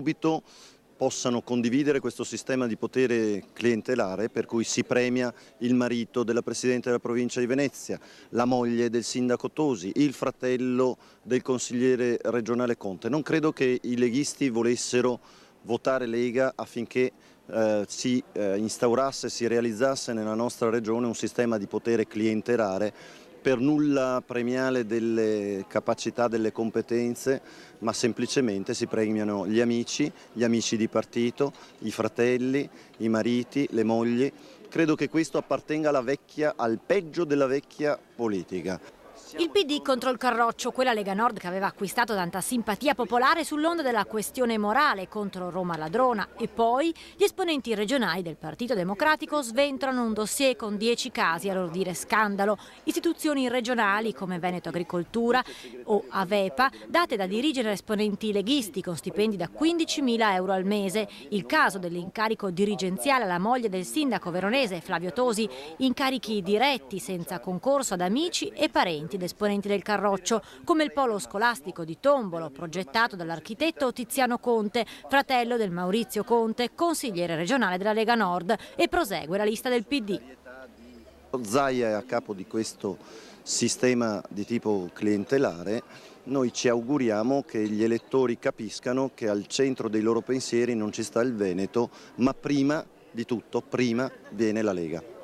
subito possano condividere questo sistema di potere clientelare per cui si premia il marito della Presidente della Provincia di Venezia, la moglie del Sindaco Tosi, il fratello del consigliere regionale Conte. Non credo che i leghisti volessero votare Lega affinché si instaurasse, si realizzasse nella nostra regione un sistema di potere clientelare per nulla premiale delle capacità, delle competenze, ma semplicemente si premiano gli amici di partito, i fratelli, i mariti, le mogli. Credo che questo appartenga al peggio della vecchia politica. Il PD contro il Carroccio, quella Lega Nord che aveva acquistato tanta simpatia popolare sull'onda della questione morale contro Roma ladrona, e poi gli esponenti regionali del Partito Democratico sventolano un dossier con 10 casi, a loro dire scandalo, istituzioni regionali come Veneto Agricoltura o Avepa, date da dirigere a esponenti leghisti con stipendi da 15.000 euro al mese, il caso dell'incarico dirigenziale alla moglie del sindaco veronese Flavio Tosi, incarichi diretti senza concorso ad amici e parenti ed esponenti del Carroccio, come il polo scolastico di Tombolo, progettato dall'architetto Tiziano Conte, fratello del Maurizio Conte, consigliere regionale della Lega Nord, e prosegue la lista del PD. Zaia è a capo di questo sistema di tipo clientelare. Noi ci auguriamo che gli elettori capiscano che al centro dei loro pensieri non ci sta il Veneto, ma prima di tutto, prima viene la Lega.